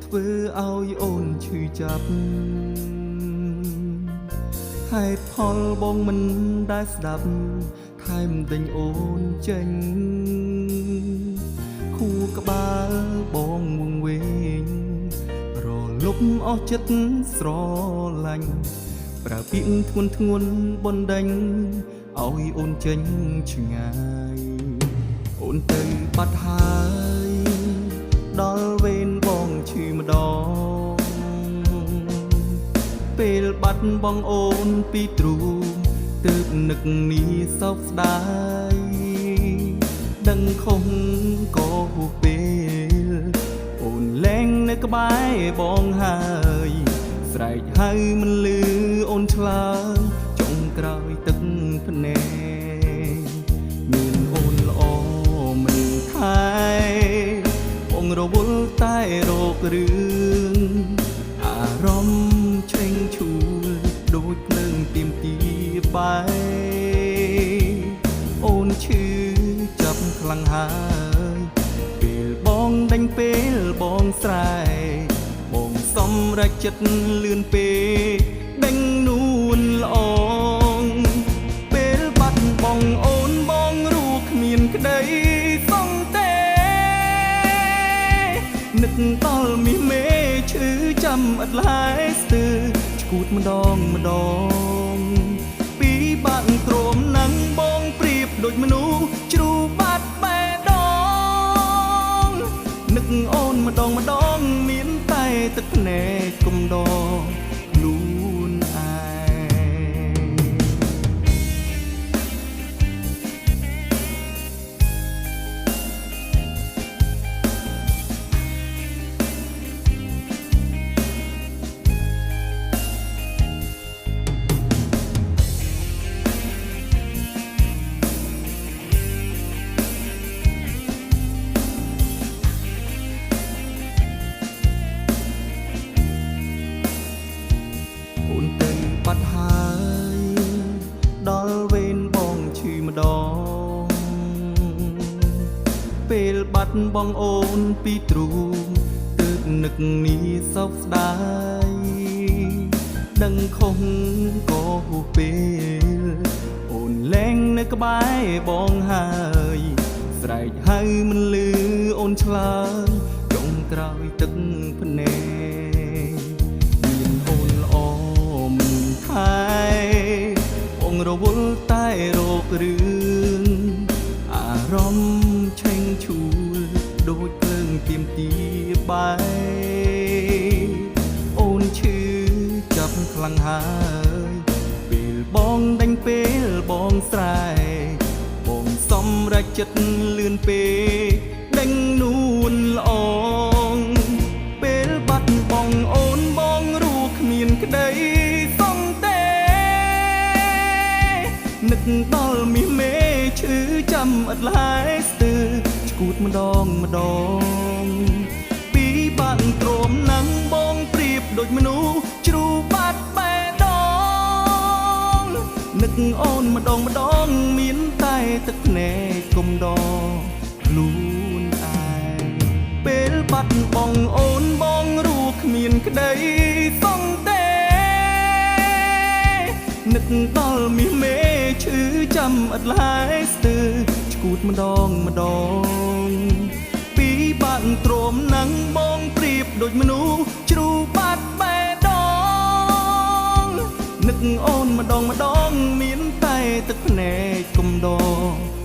ធ្វើឲ្យអូនឈឺចាប់ហេតុផលបងមិនដែលស្ដាប់ថែមដេញអូនចេញខួរក្បាលបងងងវែងរលប់អស់ចិត្តស្រឡាញ់ប្រើពាក្យធ្ងន់ធ្ងរបណ្ដេញឲ្យអូនចេញឆ្ងាយអូនទៅបាត់ហើយដល់វេនបងឈឺម្ដងពេលបាត់បងអូនពីទ្រូងទើបនឹកនេះសោកស្ដាយដឹងខុសក៏ហួសពេលអូនលែងនៅក្បែរបងហើយស្រែកហៅមិនលឺអូនឆ្លើយចុងក្រោយទឹកភ្នែកមានអូនល្អមិនថែបងរវល់តែរករឿងអារម្មណ៍ឆេងឈួលដូចភ្លើងទៀមទាបែអូនឈឺចាប់ខ្លាំងហើយពេលបងដេញពេលបងស្រែបងសម្រេចចិត្តលឿនពេកដេញនួនល្អងពេលបាត់បងអូនបងរួគ្មានក្តីសងទេនឹកដល់មីមេឈឺចាំអត់ឡាយស្ទើឈួតម្ដងម្ដងពីបាក់ទ្រាំណាំងបងប្រៀបដូចមនុស្សជ្រូបាត់បេះដូងនឹកអូនម្ដងម្ដងមានតែទឹកភ្នែកគុំដងខ្លួនឯងបាត់ហើយដល់វេនបងឈឺម្ដងពេលបាត់បងអូនពីទ្រូងទើបនឹកនេះសោកស្ដាយដឹងខុសក៏ហួសពេលអូនលែងនៅក្បែរបងហើយស្រែកហៅមិនលឺអូនឆ្លើយចុងក្រោយទឹកភ្នែកមានអូនល្អមិនថែបងរវល់តែរករឿងអារម្មណ៍ឆេងឈួលដូចភ្លើងទៀមទាបែអូនឈឺចាប់ខ្លាំងហើយពេលបងដេញពេលបងស្រែបងសម្រេចចិត្តលឿនពេកដេញនួនល្អងពេលបាត់បងអូនបងរួគ្មានក្តីសងទេនឹកដល់មីមេឈឺចាំអត់ឡាយស្ទើឈួតម្ដងម្ដងពីបាក់ទ្រាំណាំងបងប្រៀបដូចមនុស្សជ្រូបាត់បេះដូងនឹកអូនម្ដងម្ដងមានតែទឹកភ្នែកគុំដងខ្លួនឯងពេលបាត់បងអូនបងរួគ្មានក្តីសងទេនឹកដល់មីមេឈឺចាំអត់ឡាយស្ទើឈួតម្ដងម្ដងពីបាក់ទ្រាំណាំងបងប្រៀបដូចមនុស្សជ្រូបាត់បេះដូងនឹកអូនម្ដងម្ដងមានតែទឹកភ្នែកគុំដង